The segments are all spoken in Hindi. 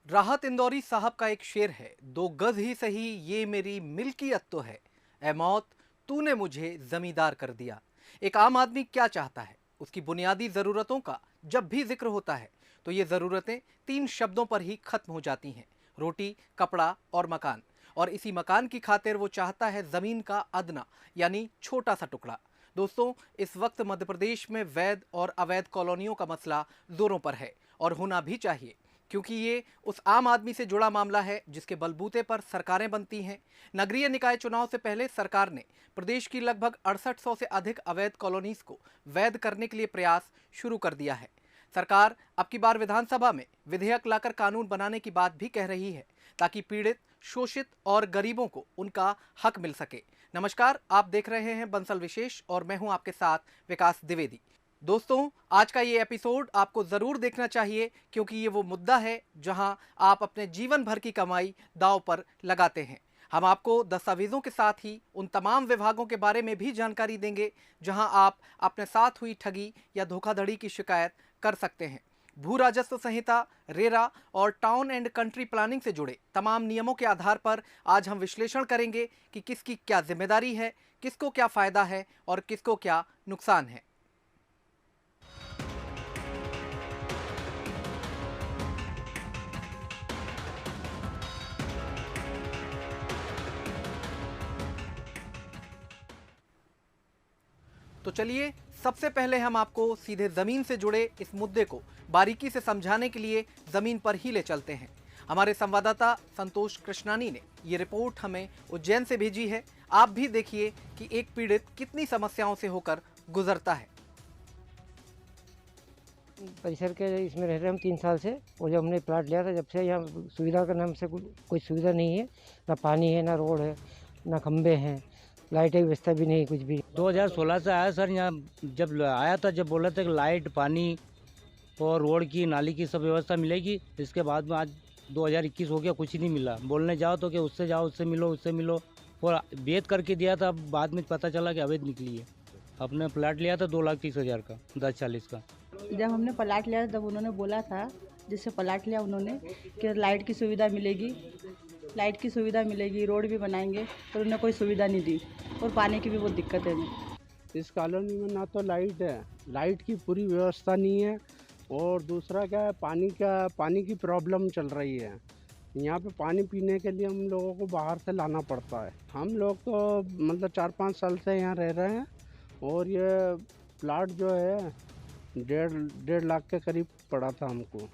राहत इंदौरी साहब का एक शेर है, दो गज ही सही ये मेरी मिल्कियत तो है, ए मौत तूने मुझे जमींदार कर दिया। एक आम आदमी क्या चाहता है? उसकी बुनियादी जरूरतों का जब भी जिक्र होता है तो ये जरूरतें तीन शब्दों पर ही खत्म हो जाती हैं: रोटी, कपड़ा और मकान। और इसी मकान की खातिर वो चाहता है जमीन का अदना, यानी छोटा सा टुकड़ा। दोस्तों, इस वक्त मध्य प्रदेश में वैध और अवैध कॉलोनियों का मसला जोरों पर है और होना भी चाहिए, क्योंकि ये उस आम आदमी से जुड़ा मामला है जिसके बलबूते पर सरकारें बनती हैं। नगरीय निकाय चुनाव से पहले सरकार ने प्रदेश की लगभग 6800 से अधिक अवैध कॉलोनीज को वैध करने के लिए प्रयास शुरू कर दिया है। सरकार अब की बार विधानसभा में विधेयक लाकर कानून बनाने की बात भी कह रही है, ताकि पीड़ित, शोषित और गरीबों को उनका हक मिल सके। नमस्कार, आप देख रहे हैं बंसल विशेष और मैं हूं आपके साथ विकास द्विवेदी। दोस्तों, आज का ये एपिसोड आपको जरूर देखना चाहिए, क्योंकि ये वो मुद्दा है जहां आप अपने जीवन भर की कमाई दांव पर लगाते हैं। हम आपको दस्तावेजों के साथ ही उन तमाम विभागों के बारे में भी जानकारी देंगे जहां आप अपने साथ हुई ठगी या धोखाधड़ी की शिकायत कर सकते हैं। भू राजस्व संहिता, रेरा और टाउन एंड कंट्री प्लानिंग से जुड़े तमाम नियमों के आधार पर आज हम विश्लेषण करेंगे कि किसकी क्या जिम्मेदारी है, किसको क्या फायदा है और किसको क्या नुकसान है। तो चलिए, सबसे पहले हम आपको सीधे जमीन से जुड़े इस मुद्दे को बारीकी से समझाने के लिए जमीन पर ही ले चलते हैं। हमारे संवाददाता संतोष कृष्णानी ने ये रिपोर्ट हमें उज्जैन से भेजी है। आप भी देखिए कि एक पीड़ित कितनी समस्याओं से होकर गुजरता है। परिसर के इसमें रह रहे हम 3 साल से, और जब हमने प्लाट लिया था जब से यहाँ सुविधा का नाम से कोई सुविधा नहीं है। ना पानी है, ना रोड है, ना खंबे हैं, लाइट की व्यवस्था भी नहीं, कुछ भी। 2016 से आया सर। यहाँ जब आया था, जब बोला था कि लाइट, पानी और रोड की, नाली की सब व्यवस्था मिलेगी। इसके बाद में आज 2021 हो गया, कुछ ही नहीं मिला। बोलने जाओ तो कि उससे जाओ, उससे मिलो, उससे मिलो, और वेद करके दिया था। बाद में पता चला कि अवैध निकली है। अपने प्लाट लिया था 2,30,000 का, 1040 का। जब हमने प्लाट लिया तब उन्होंने बोला था, जिससे प्लाट लिया उन्होंने, कि लाइट की सुविधा मिलेगी, लाइट की सुविधा मिलेगी, रोड भी बनाएंगे, तो उन्होंने कोई सुविधा नहीं दी और पानी की भी बहुत दिक्कत है हमें। इस कॉलोनी में ना तो लाइट है, लाइट की पूरी व्यवस्था नहीं है, और दूसरा क्या है, पानी की प्रॉब्लम चल रही है। यहाँ पे पानी पीने के लिए हम लोगों को बाहर से लाना पड़ता है। हम लोग तो मतलब 4-5 साल से यहाँ रह रहे हैं, और ये प्लाट जो है 1.5 लाख के करीब पड़ा था हमको।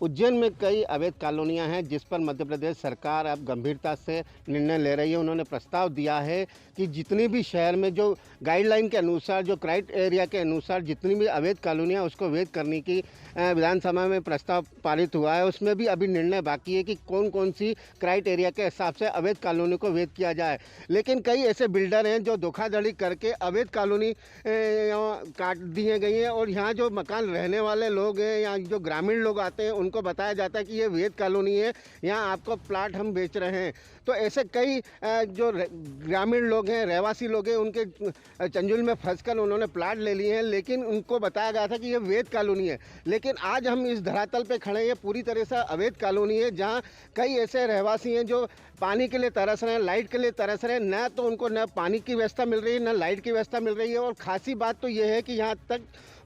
उज्जैन में कई अवैध कॉलोनियां हैं जिस पर मध्य प्रदेश सरकार अब गंभीरता से निर्णय ले रही है। उन्होंने प्रस्ताव दिया है कि जितनी भी शहर में जो गाइडलाइन के अनुसार, जो क्राइटेरिया के अनुसार जितनी भी अवैध कॉलोनियां उसको वैध करने की विधानसभा में प्रस्ताव पारित हुआ है। उसमें भी अभी निर्णय बाकी है कि कौन कौन सी क्राइटेरिया के हिसाब से अवैध कॉलोनी को वैध किया जाए। लेकिन कई ऐसे बिल्डर हैं जो धोखाधड़ी करके अवैध कॉलोनी काट दिए गई हैं, और यहाँ जो मकान रहने वाले लोग हैं या जो ग्रामीण लोग आते हैं उनको बताया जाता है कि ये वैध कॉलोनी है, यहाँ आपको प्लाट हम बेच रहे हैं। तो ऐसे कई जो ग्रामीण लोग हैं, रहवासी लोग हैं, उनके चंजुल में फंसकर उन्होंने प्लाट ले लिए हैं, लेकिन उनको बताया गया था कि ये वैध कॉलोनी है। लेकिन आज हम इस धरातल पे खड़े हैं, पूरी तरह से अवैध कॉलोनी है, जहाँ कई ऐसे रहवासी हैं जो पानी के लिए तरस रहे हैं, लाइट के लिए तरस रहे हैं। न तो उनको न पानी की व्यवस्था मिल रही है, न लाइट की व्यवस्था मिल रही है, और खासी बात तो ये है कि यहाँ तक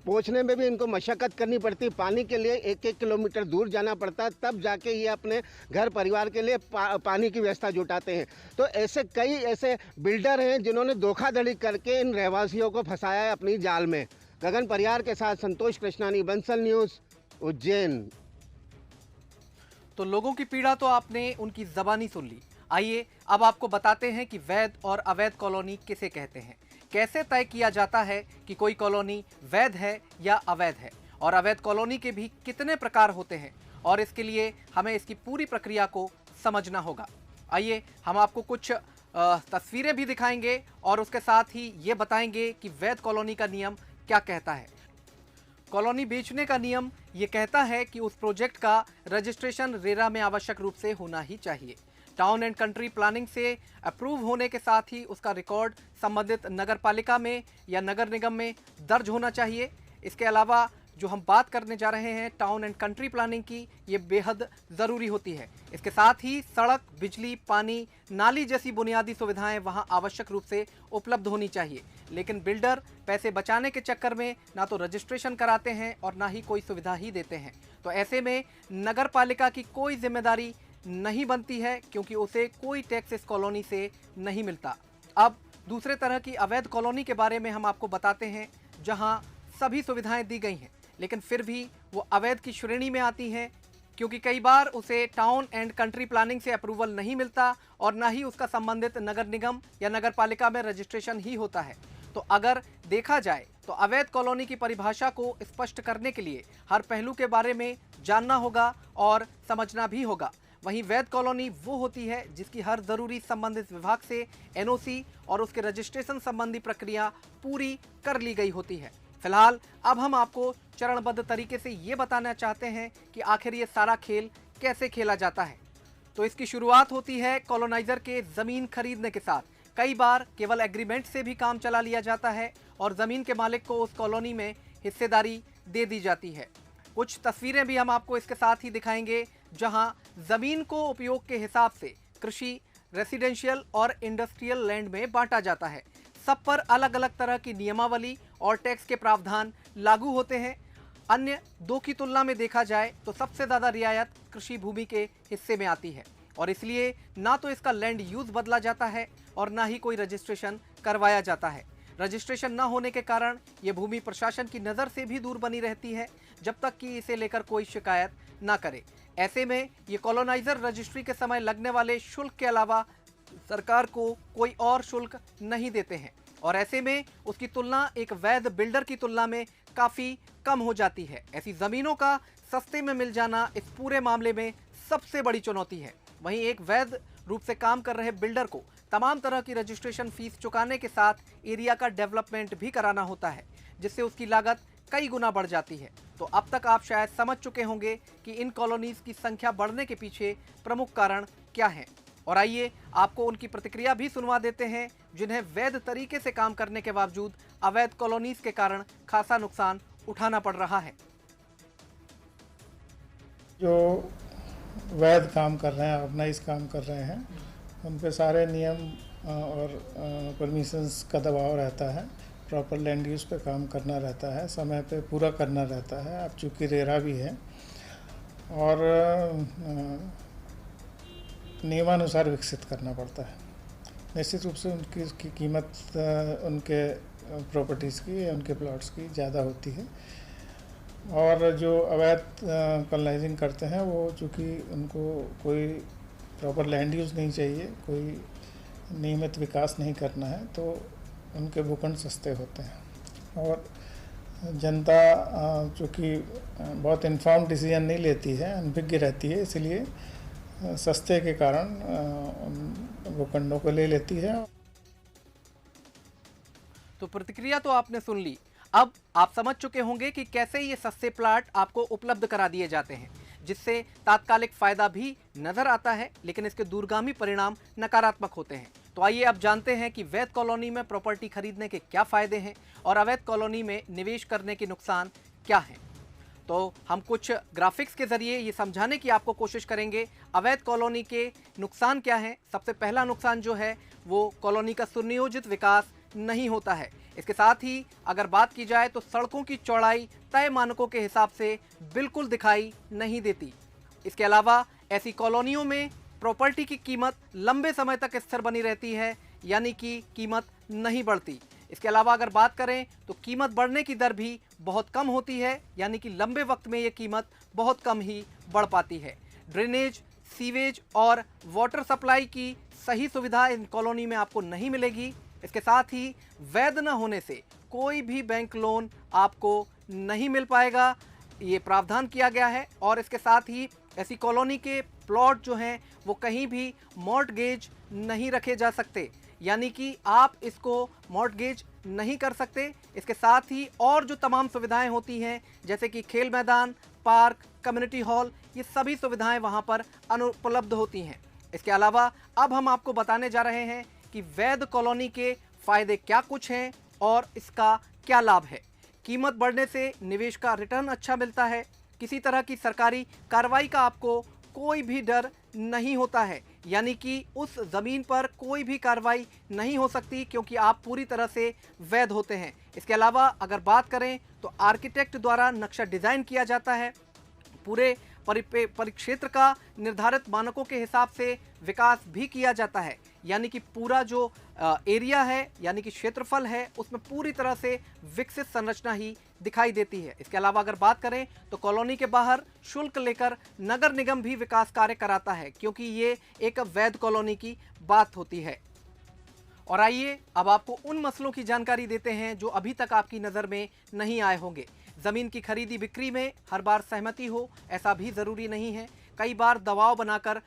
पहुँचने में भी इनको मशक्क़त करनी पड़ती है। पानी के लिए 1-1 किलोमीटर दूर जाना पड़ता है, तब जाके ये अपने घर परिवार के लिए पानी की व्यवस्था जुटाते हैं। तो ऐसे कई ऐसे बिल्डर हैं जिन्होंने धोखाधड़ी करके इन रहवासियों को फंसाया है अपनी जाल में। गगन परियार के साथ संतोष कृष्णानी, बंसल न्यूज़, उज्जैन। तो लोगों की पीड़ा तो आपने उनकी जबानी सुन ली। आइए अब आपको बताते हैं कि वैध और अवैध कॉलोनी किसे कहते हैं, कैसे तय किया जाता है कि कोई कॉलोनी वैध है या अवैध है, और अवैध कॉलोनी के भी कितने प्रकार होते हैं, और इसके लिए हमें इसकी पूरी प्रक्रिया को समझना होगा। आइए हम आपको कुछ तस्वीरें भी दिखाएंगे और उसके साथ ही ये बताएंगे कि वैध कॉलोनी का नियम क्या कहता है। कॉलोनी बेचने का नियम ये कहता है कि उस प्रोजेक्ट का रजिस्ट्रेशन रेरा में आवश्यक रूप से होना ही चाहिए। टाउन एंड कंट्री प्लानिंग से अप्रूव होने के साथ ही उसका रिकॉर्ड संबंधित नगर पालिका में या नगर निगम में दर्ज होना चाहिए। इसके अलावा जो हम बात करने जा रहे हैं टाउन एंड कंट्री प्लानिंग की, ये बेहद ज़रूरी होती है। इसके साथ ही सड़क, बिजली, पानी, नाली जैसी बुनियादी सुविधाएं वहां आवश्यक रूप से उपलब्ध होनी चाहिए। लेकिन बिल्डर पैसे बचाने के चक्कर में ना तो रजिस्ट्रेशन कराते हैं और ना ही कोई सुविधा ही देते हैं। तो ऐसे में नगर पालिका की कोई जिम्मेदारी नहीं बनती है, क्योंकि उसे कोई टैक्स इस कॉलोनी से नहीं मिलता। अब दूसरे तरह की अवैध कॉलोनी के बारे में हम आपको बताते हैं, जहां सभी सुविधाएं दी गई हैं लेकिन फिर भी वो अवैध की श्रेणी में आती हैं, क्योंकि कई बार उसे टाउन एंड कंट्री प्लानिंग से अप्रूवल नहीं मिलता और ना ही उसका संबंधित नगर निगम या नगर पालिका में रजिस्ट्रेशन ही होता है। तो अगर देखा जाए तो अवैध कॉलोनी की परिभाषा को स्पष्ट करने के लिए हर पहलू के बारे में जानना होगा और समझना भी होगा। वहीं वैध कॉलोनी वो होती है जिसकी हर जरूरी संबंधित विभाग से एनओसी और उसके रजिस्ट्रेशन संबंधी प्रक्रिया पूरी कर ली गई होती है। फिलहाल अब हम आपको चरणबद्ध तरीके से ये बताना चाहते हैं कि आखिर ये सारा खेल कैसे खेला जाता है। तो इसकी शुरुआत होती है कॉलोनाइजर के ज़मीन खरीदने के साथ। कई बार केवल एग्रीमेंट से भी काम चला लिया जाता है और ज़मीन के मालिक को उस कॉलोनी में हिस्सेदारी दे दी जाती है। कुछ तस्वीरें भी हम आपको इसके साथ ही दिखाएंगे, जहां ज़मीन को उपयोग के हिसाब से कृषि, रेसिडेंशियल और इंडस्ट्रियल लैंड में बांटा जाता है। सब पर अलग अलग तरह की नियमावली और टैक्स के प्रावधान लागू होते हैं। अन्य दो की तुलना में देखा जाए तो सबसे ज़्यादा रियायत कृषि भूमि के हिस्से में आती है और इसलिए ना तो इसका लैंड यूज़ बदला जाता है और ना ही कोई रजिस्ट्रेशन करवाया जाता है। रजिस्ट्रेशन न होने के कारण ये भूमि प्रशासन की नज़र से भी दूर बनी रहती है जब तक कि इसे लेकर कोई शिकायत ना करे। ऐसे में ये कॉलोनाइजर रजिस्ट्री के समय लगने वाले शुल्क के अलावा सरकार को कोई और शुल्क नहीं देते हैं और ऐसे में उसकी तुलना एक वैध बिल्डर की तुलना में काफ़ी कम हो जाती है। ऐसी ज़मीनों का सस्ते में मिल जाना इस पूरे मामले में सबसे बड़ी चुनौती है। वहीं एक वैध रूप से काम कर रहे बिल्डर को तमाम तरह की रजिस्ट्रेशन फीस चुकाने के साथ एरिया का डेवलपमेंट भी कराना होता है, जिससे उसकी लागत कई गुना बढ़ जाती है। तो अब तक आप शायद समझ चुके होंगे कि इन कॉलोनीज की संख्या बढ़ने के पीछे प्रमुख कारण क्या हैं। और आइए आपको उनकी प्रतिक्रिया भी सुनवा देते हैं, जिन्हें वैध तरीके से काम करने के बावजूद अवैध कॉलोनीज के कारण खासा नुकसान उठाना पड़ रहा है। जो वैध काम कर रहे हैं, ऑर्गेनाइज काम कर रहे हैं, उन पे सारे नियम और परमिशंस का दबाव रहता है। प्रॉपर लैंड यूज़ पे काम करना रहता है, समय पे पूरा करना रहता है। अब चूँकि रेरा भी है और नियमानुसार विकसित करना पड़ता है। निश्चित रूप से उनकी कीमत उनके प्रॉपर्टीज़ की, उनके प्लॉट्स की ज़्यादा होती है और जो अवैध कॉलोनाइजिंग करते हैं वो चूँकि उनको कोई प्रॉपर लैंड यूज़ नहीं चाहिए, कोई नियमित विकास नहीं करना है, तो उनके भूखंड सस्ते होते हैं और जनता चूँकि बहुत इन्फॉर्म डिसीजन नहीं लेती है, अनभिज्ञ रहती है, इसलिए सस्ते के कारण भूखंडों को ले लेती है। तो प्रतिक्रिया तो आपने सुन ली। अब आप समझ चुके होंगे कि कैसे ये सस्ते प्लाट आपको उपलब्ध करा दिए जाते हैं, जिससे तात्कालिक फायदा भी नजर आता है, लेकिन इसके दूरगामी परिणाम नकारात्मक होते हैं। तो आइए अब जानते हैं कि वैध कॉलोनी में प्रॉपर्टी खरीदने के क्या फायदे हैं और अवैध कॉलोनी में निवेश करने के नुकसान क्या हैं। तो हम कुछ ग्राफिक्स के जरिए ये समझाने की आपको कोशिश करेंगे अवैध कॉलोनी के नुकसान क्या हैं। सबसे पहला नुकसान जो है वो कॉलोनी का सुनियोजित विकास नहीं होता है। इसके साथ ही अगर बात की जाए तो सड़कों की चौड़ाई तय मानकों के हिसाब से बिल्कुल दिखाई नहीं देती। इसके अलावा ऐसी कॉलोनियों में प्रॉपर्टी की कीमत लंबे समय तक स्थिर बनी रहती है, यानी कि कीमत नहीं बढ़ती। इसके अलावा अगर बात करें तो कीमत बढ़ने की दर भी बहुत कम होती है, यानी कि लंबे वक्त में ये कीमत बहुत कम ही बढ़ पाती है। ड्रेनेज, सीवेज और वाटर सप्लाई की सही सुविधा इन कॉलोनी में आपको नहीं मिलेगी। इसके साथ ही वैध न होने से कोई भी बैंक लोन आपको नहीं मिल पाएगा, ये प्रावधान किया गया है। और इसके साथ ही ऐसी कॉलोनी के प्लॉट जो हैं वो कहीं भी मॉर्टगेज नहीं रखे जा सकते, यानी कि आप इसको मॉर्टगेज नहीं कर सकते। इसके साथ ही और जो तमाम सुविधाएं होती हैं जैसे कि खेल मैदान, पार्क, कम्युनिटी हॉल, ये सभी सुविधाएं वहां पर अनुपलब्ध होती हैं। इसके अलावा अब हम आपको बताने जा रहे हैं कि वैध कॉलोनी के फ़ायदे क्या कुछ हैं और इसका क्या लाभ है। कीमत बढ़ने से निवेश का रिटर्न अच्छा मिलता है। किसी तरह की सरकारी कार्रवाई का आपको कोई भी डर नहीं होता है, यानी कि उस ज़मीन पर कोई भी कार्रवाई नहीं हो सकती क्योंकि आप पूरी तरह से वैध होते हैं। इसके अलावा अगर बात करें तो आर्किटेक्ट द्वारा नक्शा डिज़ाइन किया जाता है। पूरे परिक्षेत्र का निर्धारित मानकों के हिसाब से विकास भी किया जाता है, यानी कि पूरा जो एरिया है यानी कि क्षेत्रफल है उसमें पूरी तरह से विकसित संरचना ही दिखाई देती है। इसके अलावा अगर बात करें तो कॉलोनी के बाहर शुल्क लेकर नगर निगम भी विकास कार्य कराता है, क्योंकि ये एक वैध कॉलोनी की बात होती है। और आइए अब आपको उन मसलों की जानकारी देते हैं जो अभी तक आपकी नज़र में नहीं आए होंगे। ज़मीन की खरीदी बिक्री में हर बार सहमति हो ऐसा भी ज़रूरी नहीं है। कई बार दबाव बनाकर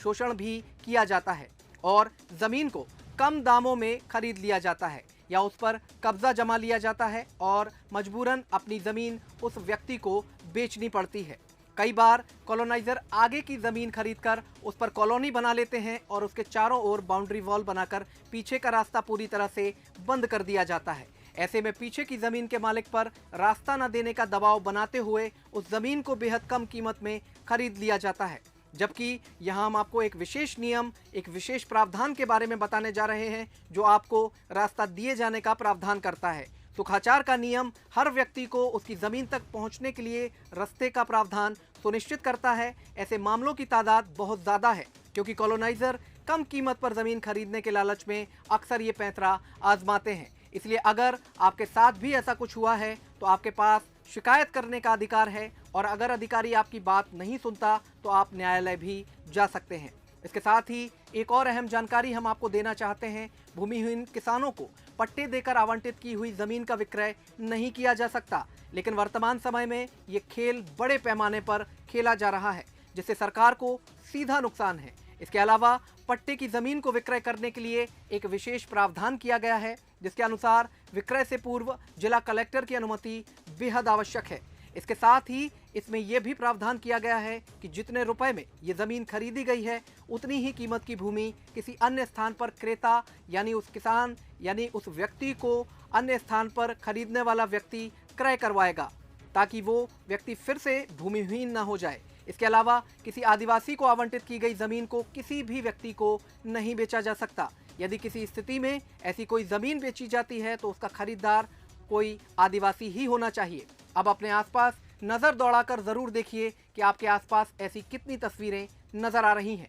शोषण भी किया जाता है और ज़मीन को कम दामों में खरीद लिया जाता है या उस पर कब्जा जमा लिया जाता है और मजबूरन अपनी ज़मीन उस व्यक्ति को बेचनी पड़ती है। कई बार कॉलोनाइजर आगे की ज़मीन खरीदकर उस पर कॉलोनी बना लेते हैं और उसके चारों ओर बाउंड्री वॉल बनाकर पीछे का रास्ता पूरी तरह से बंद कर दिया जाता है। ऐसे में पीछे की ज़मीन के मालिक पर रास्ता न देने का दबाव बनाते हुए उस ज़मीन को बेहद कम कीमत में खरीद लिया जाता है। जबकि यहाँ हम आपको एक विशेष नियम, एक विशेष प्रावधान के बारे में बताने जा रहे हैं जो आपको रास्ता दिए जाने का प्रावधान करता है। सुखाचार का नियम हर व्यक्ति को उसकी ज़मीन तक पहुँचने के लिए रास्ते का प्रावधान सुनिश्चित करता है। ऐसे मामलों की तादाद बहुत ज़्यादा है क्योंकि कॉलोनाइजर कम कीमत पर ज़मीन खरीदने के लालच में अक्सर ये पैंतरा आजमाते हैं। इसलिए अगर आपके साथ भी ऐसा कुछ हुआ है तो आपके पास शिकायत करने का अधिकार है और अगर अधिकारी आपकी बात नहीं सुनता तो आप न्यायालय भी जा सकते हैं। इसके साथ ही एक और अहम जानकारी हम आपको देना चाहते हैं। भूमिहीन किसानों को पट्टे देकर आवंटित की हुई ज़मीन का विक्रय नहीं किया जा सकता, लेकिन वर्तमान समय में ये खेल बड़े पैमाने पर खेला जा रहा है जिससे सरकार को सीधा नुकसान है। इसके अलावा पट्टे की ज़मीन को विक्रय करने के लिए एक विशेष प्रावधान किया गया है जिसके अनुसार विक्रय से पूर्व जिला कलेक्टर की अनुमति बेहद आवश्यक है। इसके साथ ही इसमें यह भी प्रावधान किया गया है कि जितने रुपए में ये ज़मीन खरीदी गई है उतनी ही कीमत की भूमि किसी अन्य स्थान पर क्रेता यानी उस किसान यानी उस व्यक्ति को अन्य स्थान पर खरीदने वाला व्यक्ति क्रय करवाएगा ताकि वो व्यक्ति फिर से भूमिहीन न हो जाए। इसके अलावा किसी आदिवासी को आवंटित की गई ज़मीन को किसी भी व्यक्ति को नहीं बेचा जा सकता। यदि किसी स्थिति में ऐसी कोई ज़मीन बेची जाती है तो उसका खरीदार कोई आदिवासी ही होना चाहिए। अब अपने आसपास नज़र दौड़ाकर ज़रूर देखिए कि आपके आसपास ऐसी कितनी तस्वीरें नज़र आ रही हैं।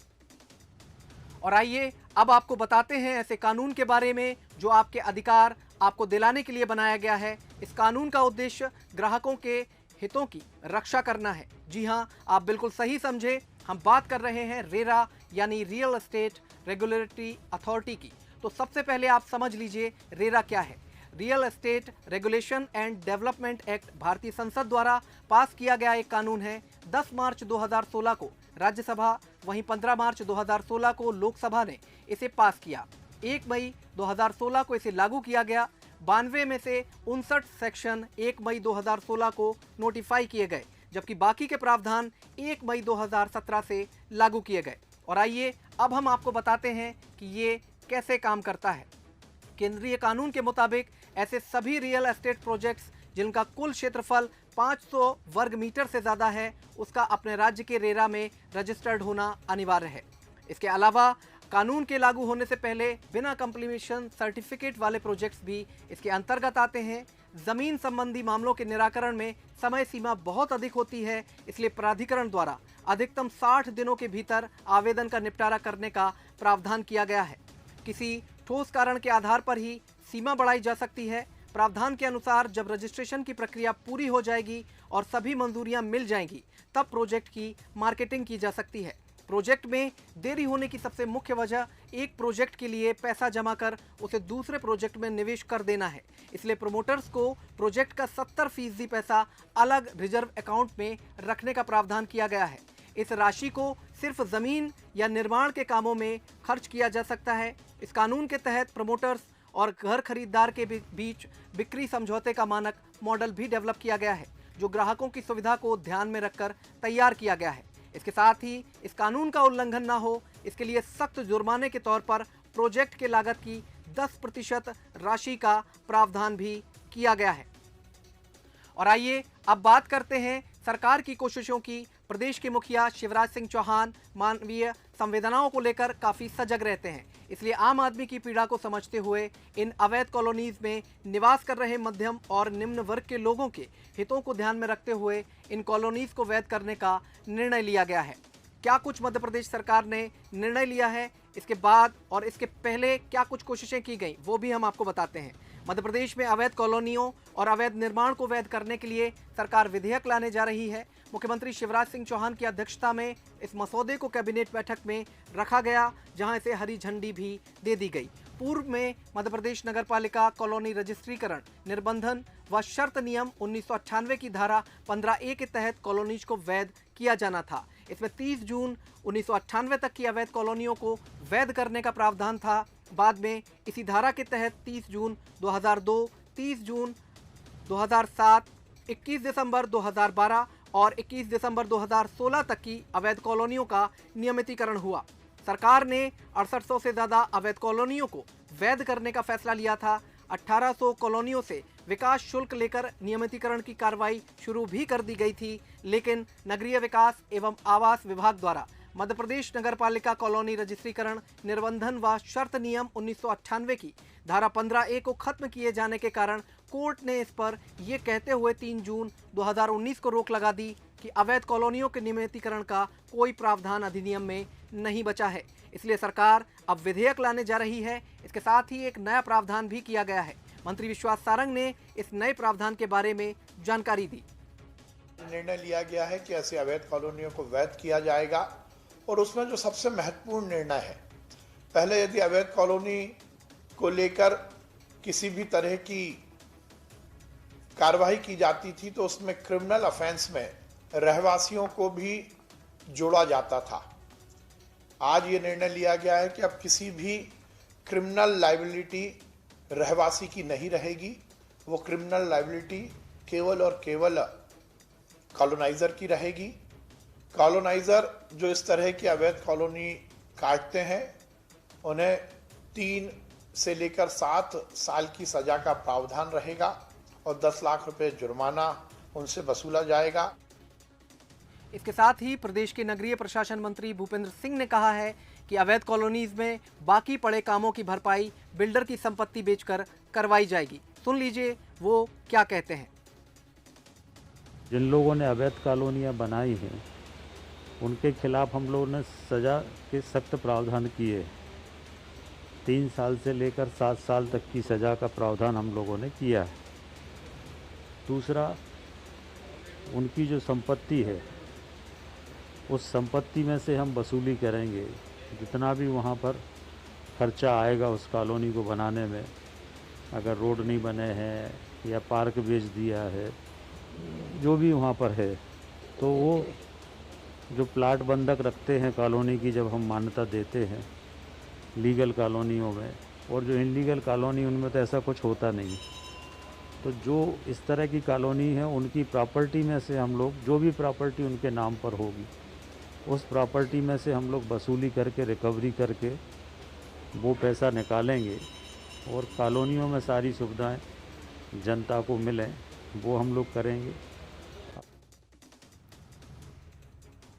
और आइए अब आपको बताते हैं ऐसे कानून के बारे में जो आपके अधिकार आपको दिलाने के लिए बनाया गया है। इस कानून का उद्देश्य ग्राहकों के हितों की रक्षा करना है। जी हाँ, आप बिल्कुल सही समझे, हम बात कर रहे हैं रेरा यानी रियल एस्टेट रेगुलेटरी अथॉरिटी की। तो सबसे पहले आप समझ लीजिए रेरा क्या है। Real estate regulation and development act भारतीय संसद द्वारा पास किया गया एक कानून है। 10 मार्च 2016 को राज्यसभा, वहीं 15 मार्च 2016 को लोकसभा ने इसे पास किया। 1 मई 2016 को इसे लागू किया गया। 92 में से 59 सेक्शन 1 मई 2016 को नोटिफाई किए गए, जबकि बाकी के प्रावधान 1 मई 2017 से लागू किए गए। और आइए अब हम आपको बताते हैं कि ये कैसे काम करता है। केंद्रीय कानून के मुताबिक ऐसे सभी रियल एस्टेट प्रोजेक्ट्स जिनका कुल क्षेत्रफल 500 वर्ग मीटर से ज़्यादा है उसका अपने राज्य के रेरा में रजिस्टर्ड होना अनिवार्य है। इसके अलावा कानून के लागू होने से पहले बिना कंप्लीमेशन सर्टिफिकेट वाले प्रोजेक्ट्स भी इसके अंतर्गत आते हैं। ज़मीन संबंधी मामलों के निराकरण में समय सीमा बहुत अधिक होती है, इसलिए प्राधिकरण द्वारा अधिकतम 60 दिनों के भीतर आवेदन का निपटारा करने का प्रावधान किया गया है। किसी ठोस कारण के आधार पर ही सीमा बढ़ाई जा सकती है। प्रावधान के अनुसार जब रजिस्ट्रेशन की प्रक्रिया पूरी हो जाएगी और सभी मंजूरियां मिल जाएंगी तब प्रोजेक्ट की मार्केटिंग की जा सकती है। प्रोजेक्ट में देरी होने की सबसे मुख्य वजह एक प्रोजेक्ट के लिए पैसा जमा कर उसे दूसरे प्रोजेक्ट में निवेश कर देना है। इसलिए प्रमोटर्स को प्रोजेक्ट का 70% पैसा अलग रिजर्व अकाउंट में रखने का प्रावधान किया गया है। इस राशि को सिर्फ ज़मीन या निर्माण के कामों में खर्च किया जा सकता है। इस कानून के तहत प्रमोटर्स और घर खरीदार के बीच बिक्री समझौते का मानक मॉडल भी डेवलप किया गया है, जो ग्राहकों की सुविधा को ध्यान में रखकर तैयार किया गया है। इसके साथ ही इस कानून का उल्लंघन न हो इसके लिए सख्त जुर्माने के तौर पर प्रोजेक्ट के लागत की 10% राशि का प्रावधान भी किया गया है। और आइए अब बात करते हैं सरकार की कोशिशों की। प्रदेश के मुखिया शिवराज सिंह चौहान मानवीय संवेदनाओं को लेकर काफी सजग रहते हैं, इसलिए आम आदमी की पीड़ा को समझते हुए इन अवैध कॉलोनीज में निवास कर रहे मध्यम और निम्न वर्ग के लोगों के हितों को ध्यान में रखते हुए इन कॉलोनीज को वैध करने का निर्णय लिया गया है। क्या कुछ मध्य प्रदेश सरकार ने निर्णय लिया है, इसके बाद और इसके पहले क्या कुछ कोशिशें की गई, वो भी हम आपको बताते हैं। मध्य प्रदेश में अवैध कॉलोनियों और अवैध निर्माण को वैध करने के लिए सरकार विधेयक लाने जा रही है। मुख्यमंत्री शिवराज सिंह चौहान की अध्यक्षता में इस मसौदे को कैबिनेट बैठक में रखा गया, जहां इसे हरी झंडी भी दे दी गई। पूर्व में मध्य प्रदेश नगरपालिका कॉलोनी रजिस्ट्रीकरण, निर्बंधन व शर्त नियम 1998 की धारा 15A के तहत कॉलोनीज को वैध किया जाना था। इसमें 30 जून 1998 तक की अवैध कॉलोनियों को वैध करने का प्रावधान था। बाद में इसी धारा के तहत 30 जून 2002, 30 जून 2007, 21 दिसंबर 2012 और 21 दिसंबर 2016 तक की अवैध कॉलोनियों का नियमितीकरण हुआ। सरकार ने 6800 से ज़्यादा अवैध कॉलोनियों को वैध करने का फैसला लिया था। 1800 कॉलोनियों से विकास शुल्क लेकर नियमितीकरण की कार्रवाई शुरू भी कर दी गई थी, लेकिन नगरीय विकास एवं आवास विभाग द्वारा मध्य प्रदेश नगरपालिका कॉलोनी रजिस्ट्रीकरण, निर्बंधन व शर्त नियम 1998 की धारा 15A को खत्म किए जाने के कारण कोर्ट ने इस पर यह कहते हुए 3 जून 2019 को रोक लगा दी कि अवैध कॉलोनियों के नियमितीकरण का कोई प्रावधान अधिनियम में नहीं बचा है। इसलिए सरकार अब विधेयक लाने जा रही है। इसके साथ ही एक नया प्रावधान भी किया गया है। मंत्री विश्वास सारंग ने इस नए प्रावधान के बारे में जानकारी दी। निर्णय लिया गया है कि ऐसे अवैध कॉलोनियों को वैध किया जाएगा और उसमें जो सबसे महत्वपूर्ण निर्णय है, पहले यदि अवैध कॉलोनी को लेकर किसी भी तरह की कार्रवाई की जाती थी तो उसमें क्रिमिनल ऑफेंस में रहवासियों को भी जोड़ा जाता था। आज ये निर्णय लिया गया है कि अब किसी भी क्रिमिनल लायबिलिटी रहवासी की नहीं रहेगी। वो क्रिमिनल लायबिलिटी केवल और केवल कॉलोनाइजर की रहेगी। कॉलोनाइजर जो इस तरह की अवैध कॉलोनी काटते हैं उन्हें 3 से लेकर 7 साल की सजा का प्रावधान रहेगा और 10 लाख रुपए जुर्माना उनसे वसूला जाएगा। इसके साथ ही प्रदेश के नगरीय प्रशासन मंत्री भूपेंद्र सिंह ने कहा है कि अवैध कॉलोनीज में बाकी पड़े कामों की भरपाई बिल्डर की संपत्ति बेचकर करवाई जाएगी। सुन लीजिए वो क्या कहते हैं। जिन लोगों ने अवैध कॉलोनियां बनाई हैं उनके खिलाफ हम लोगों ने सज़ा के सख्त प्रावधान किए। 3 साल से लेकर 7 साल तक की सज़ा का प्रावधान हम लोगों ने किया है। दूसरा, उनकी जो संपत्ति है उस संपत्ति में से हम वसूली करेंगे। जितना भी वहाँ पर खर्चा आएगा उस कॉलोनी को बनाने में, अगर रोड नहीं बने हैं या पार्क बेच दिया है, जो भी वहाँ पर है, तो वो जो प्लाट बंधक रखते हैं कॉलोनी की, जब हम मान्यता देते हैं लीगल कॉलोनियों में, और जो इनलीगल कॉलोनी उनमें तो ऐसा कुछ होता नहीं। तो जो इस तरह की कॉलोनी है उनकी प्रॉपर्टी में से हम लोग, जो भी प्रॉपर्टी उनके नाम पर होगी, उस प्रॉपर्टी में से हम लोग वसूली करके, रिकवरी करके वो पैसा निकालेंगे और कॉलोनियों में सारी सुविधाएं जनता को मिलें, वो हम लोग करेंगे।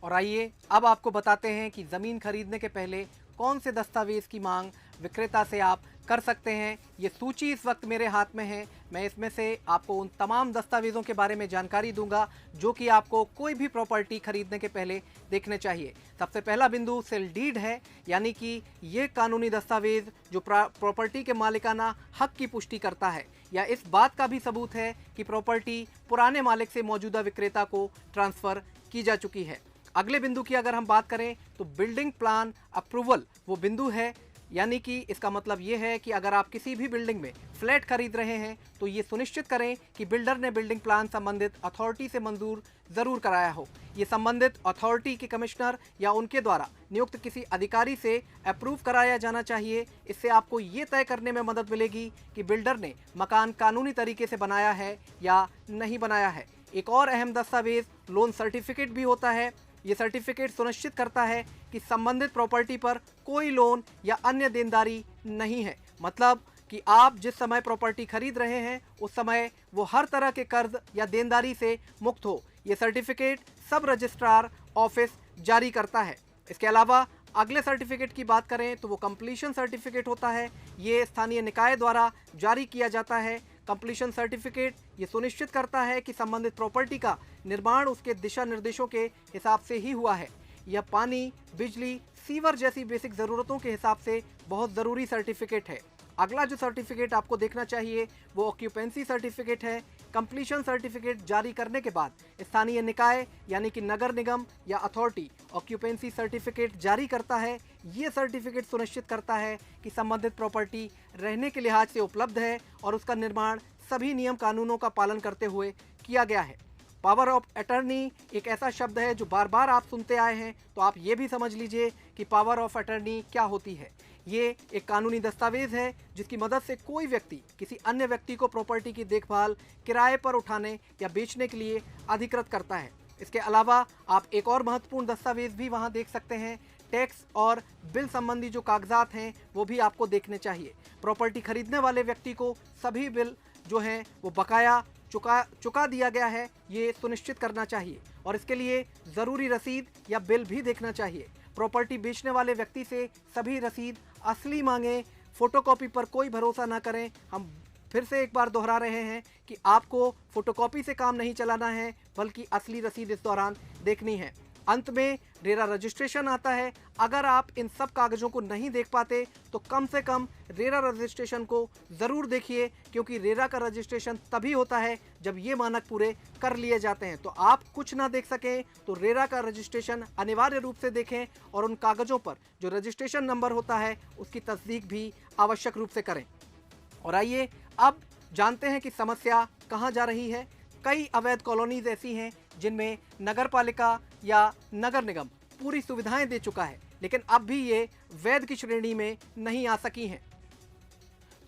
और आइए अब आपको बताते हैं कि ज़मीन खरीदने के पहले कौन से दस्तावेज की मांग विक्रेता से आप कर सकते हैं। ये सूची इस वक्त मेरे हाथ में है। मैं इसमें से आपको उन तमाम दस्तावेज़ों के बारे में जानकारी दूंगा जो कि आपको कोई भी प्रॉपर्टी खरीदने के पहले देखने चाहिए। सबसे पहला बिंदु सेल डीड है, यानी कि ये कानूनी दस्तावेज जो प्रॉपर्टी के मालिकाना हक की पुष्टि करता है या इस बात का भी सबूत है कि प्रॉपर्टी पुराने मालिक से मौजूदा विक्रेता को ट्रांसफ़र की जा चुकी है। अगले बिंदु की अगर हम बात करें तो बिल्डिंग प्लान अप्रूवल वो बिंदु है, यानी कि इसका मतलब ये है कि अगर आप किसी भी बिल्डिंग में फ्लैट खरीद रहे हैं तो ये सुनिश्चित करें कि बिल्डर ने बिल्डिंग प्लान संबंधित अथॉरिटी से मंजूर ज़रूर कराया हो। ये संबंधित अथॉरिटी के कमिश्नर या उनके द्वारा नियुक्त किसी अधिकारी से अप्रूव कराया जाना चाहिए। इससे आपको ये तय करने में मदद मिलेगी कि बिल्डर ने मकान कानूनी तरीके से बनाया है या नहीं बनाया है। एक और अहम दस्तावेज लोन सर्टिफिकेट भी होता है। ये सर्टिफिकेट सुनिश्चित करता है कि संबंधित प्रॉपर्टी पर कोई लोन या अन्य देनदारी नहीं है। मतलब कि आप जिस समय प्रॉपर्टी खरीद रहे हैं उस समय वो हर तरह के कर्ज या देनदारी से मुक्त हो। ये सर्टिफिकेट सब रजिस्ट्रार ऑफिस जारी करता है। इसके अलावा अगले सर्टिफिकेट की बात करें तो वो कंप्लीशन सर्टिफिकेट होता है। ये स्थानीय निकाय द्वारा जारी किया जाता है। कंप्लीशन सर्टिफिकेट ये सुनिश्चित करता है कि संबंधित प्रॉपर्टी का निर्माण उसके दिशा निर्देशों के हिसाब से ही हुआ है। यह पानी, बिजली, सीवर जैसी बेसिक ज़रूरतों के हिसाब से बहुत ज़रूरी सर्टिफिकेट है। अगला जो सर्टिफिकेट आपको देखना चाहिए वो ऑक्यूपेंसी सर्टिफिकेट है। कंप्लीशन सर्टिफिकेट जारी करने के बाद स्थानीय निकाय यानी कि नगर निगम या अथॉरिटी ऑक्यूपेंसी सर्टिफिकेट जारी करता है। ये सर्टिफिकेट सुनिश्चित करता है कि संबंधित प्रॉपर्टी रहने के लिहाज से उपलब्ध है और उसका निर्माण सभी नियम कानूनों का पालन करते हुए किया गया है। पावर ऑफ अटर्नी एक ऐसा शब्द है जो बार बार आप सुनते आए हैं, तो आप ये भी समझ लीजिए कि पावर ऑफ अटर्नी क्या होती है। ये एक कानूनी दस्तावेज है जिसकी मदद से कोई व्यक्ति किसी अन्य व्यक्ति को प्रॉपर्टी की देखभाल किराए पर उठाने या बेचने के लिए अधिकृत करता है। इसके अलावा आप एक और महत्वपूर्ण दस्तावेज भी वहाँ देख सकते हैं। टैक्स और बिल संबंधी जो कागजात हैं वो भी आपको देखने चाहिए। प्रॉपर्टी खरीदने वाले व्यक्ति को सभी बिल जो हैं वो बकाया चुका दिया गया है, ये सुनिश्चित करना चाहिए और इसके लिए ज़रूरी रसीद या बिल भी देखना चाहिए। प्रॉपर्टी बेचने वाले व्यक्ति से सभी रसीद असली मांगें, फोटोकॉपी पर कोई भरोसा ना करें। हम फिर से एक बार दोहरा रहे हैं कि आपको फोटोकॉपी से काम नहीं चलाना है बल्कि असली रसीद इस दौरान देखनी है। अंत में रेरा रजिस्ट्रेशन आता है। अगर आप इन सब कागज़ों को नहीं देख पाते तो कम से कम रेरा रजिस्ट्रेशन को ज़रूर देखिए, क्योंकि रेरा का रजिस्ट्रेशन तभी होता है जब ये मानक पूरे कर लिए जाते हैं। तो आप कुछ ना देख सकें तो रेरा का रजिस्ट्रेशन अनिवार्य रूप से देखें और उन कागज़ों पर जो रजिस्ट्रेशन नंबर होता है उसकी तस्दीक भी आवश्यक रूप से करें। और आइए अब जानते हैं कि समस्या कहाँ जा रही है। कई अवैध कॉलोनीज ऐसी हैं जिनमें नगर पालिका या नगर निगम पूरी सुविधाएं दे चुका है, लेकिन अब भी ये वैध की श्रेणी में नहीं आ सकी हैं।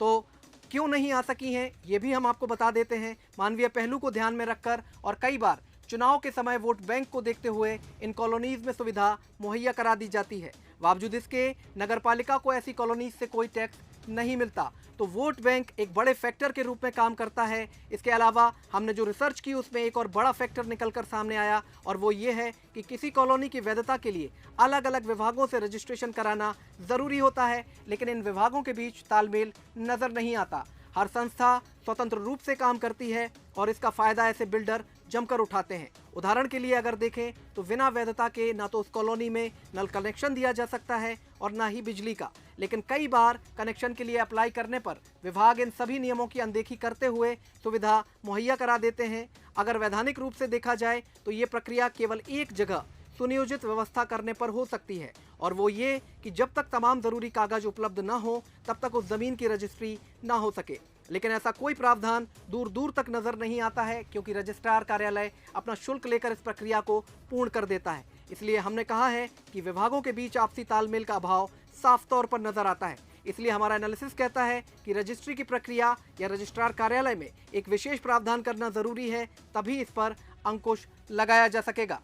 तो क्यों नहीं आ सकी हैं ये भी हम आपको बता देते हैं। मानवीय पहलू को ध्यान में रखकर और कई बार चुनाव के समय वोट बैंक को देखते हुए इन कॉलोनीज में सुविधा मुहैया करा दी जाती है। बावजूद इसके नगरपालिका को ऐसी कॉलोनीज से कोई टैक्स नहीं मिलता, तो वोट बैंक एक बड़े फैक्टर के रूप में काम करता है। इसके अलावा हमने जो रिसर्च की उसमें एक और बड़ा फैक्टर निकलकर सामने आया और वो ये है कि किसी कॉलोनी की वैधता के लिए अलग अलग विभागों से रजिस्ट्रेशन कराना ज़रूरी होता है, लेकिन इन विभागों के बीच तालमेल नज़र नहीं आता। हर संस्था स्वतंत्र रूप से काम करती है और इसका फ़ायदा ऐसे बिल्डर जमकर उठाते हैं। उदाहरण के लिए अगर देखें तो बिना वैधता के ना तो उस कॉलोनी में नल कनेक्शन दिया जा सकता है और ना ही बिजली का, लेकिन कई बार कनेक्शन के लिए अप्लाई करने पर विभाग इन सभी नियमों की अनदेखी करते हुए सुविधा मुहैया करा देते हैं। अगर वैधानिक रूप से देखा जाए तो ये प्रक्रिया केवल एक जगह सुनियोजित व्यवस्था करने पर हो सकती है, और वो ये कि जब तक तमाम ज़रूरी कागज उपलब्ध ना हो तब तक उस ज़मीन की रजिस्ट्री ना हो सके। लेकिन ऐसा कोई प्रावधान दूर दूर तक नज़र नहीं आता है, क्योंकि रजिस्ट्रार कार्यालय अपना शुल्क लेकर इस प्रक्रिया को पूर्ण कर देता है। इसलिए हमने कहा है कि विभागों के बीच आपसी तालमेल का अभाव साफ तौर पर नज़र आता है। इसलिए हमारा एनालिसिस कहता है कि रजिस्ट्री की प्रक्रिया या रजिस्ट्रार कार्यालय में एक विशेष प्रावधान करना ज़रूरी है, तभी इस पर अंकुश लगाया जा सकेगा।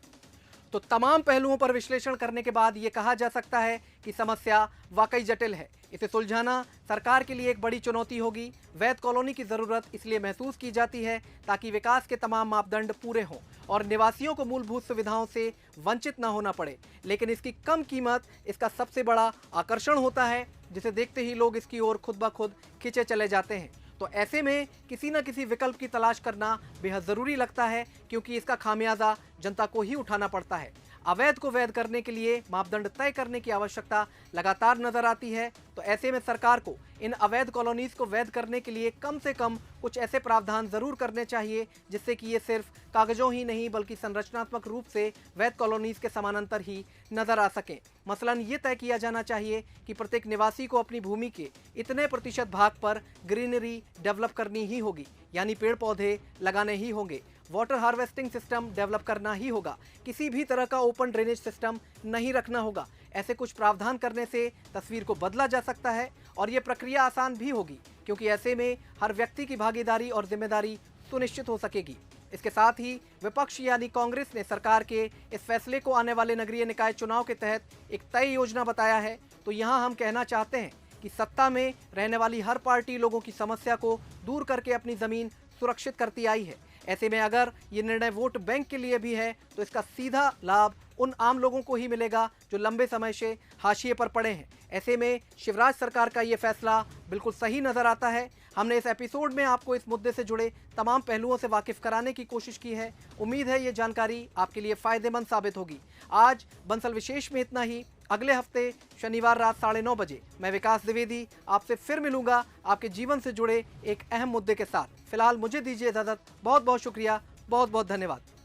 तो तमाम पहलुओं पर विश्लेषण करने के बाद ये कहा जा सकता है कि समस्या वाकई जटिल है। इसे सुलझाना सरकार के लिए एक बड़ी चुनौती होगी। वैध कॉलोनी की ज़रूरत इसलिए महसूस की जाती है ताकि विकास के तमाम मापदंड पूरे हों और निवासियों को मूलभूत सुविधाओं से वंचित न होना पड़े। लेकिन इसकी कम कीमत इसका सबसे बड़ा आकर्षण होता है, जिसे देखते ही लोग इसकी ओर खुद ब खुद खिंचे चले जाते हैं। तो ऐसे में किसी न किसी विकल्प की तलाश करना बेहद ज़रूरी लगता है, क्योंकि इसका खामियाजा जनता को ही उठाना पड़ता है। अवैध को वैध करने के लिए मापदंड तय करने की आवश्यकता लगातार नजर आती है। तो ऐसे में सरकार को इन अवैध कॉलोनीज को वैध करने के लिए कम से कम कुछ ऐसे प्रावधान जरूर करने चाहिए जिससे कि ये सिर्फ कागजों ही नहीं बल्कि संरचनात्मक रूप से वैध कॉलोनीज के समानांतर ही नजर आ सकें। मसलन ये तय किया जाना चाहिए कि प्रत्येक निवासी को अपनी भूमि के इतने प्रतिशत भाग पर ग्रीनरी डेवलप करनी ही होगी, यानी पेड़ पौधे लगाने ही होंगे। वाटर हार्वेस्टिंग सिस्टम डेवलप करना ही होगा। किसी भी तरह का ओपन ड्रेनेज सिस्टम नहीं रखना होगा। ऐसे कुछ प्रावधान करने से तस्वीर को बदला जा सकता है और ये प्रक्रिया आसान भी होगी, क्योंकि ऐसे में हर व्यक्ति की भागीदारी और जिम्मेदारी सुनिश्चित हो सकेगी। इसके साथ ही विपक्ष यानी कांग्रेस ने सरकार के इस फैसले को आने वाले नगरीय निकाय चुनाव के तहत एक तय योजना बताया है। तो यहाँ हम कहना चाहते हैं कि कि सत्ता में रहने वाली हर पार्टी लोगों की समस्या को दूर करके अपनी ज़मीन सुरक्षित करती आई है। ऐसे में अगर ये निर्णय वोट बैंक के लिए भी है तो इसका सीधा लाभ उन आम लोगों को ही मिलेगा जो लंबे समय से हाशिए पर पड़े हैं। ऐसे में शिवराज सरकार का ये फैसला बिल्कुल सही नज़र आता है। हमने इस एपिसोड में आपको इस मुद्दे से जुड़े तमाम पहलुओं से वाकिफ कराने की कोशिश की है। उम्मीद है ये जानकारी आपके लिए फ़ायदेमंद साबित होगी। आज बंसल विशेष में इतना ही। अगले हफ्ते शनिवार रात 9:30 बजे मैं विकास द्विवेदी आपसे फिर मिलूंगा आपके जीवन से जुड़े एक अहम मुद्दे के साथ। फिलहाल मुझे दीजिए इजाज़त। बहुत बहुत शुक्रिया, बहुत बहुत धन्यवाद।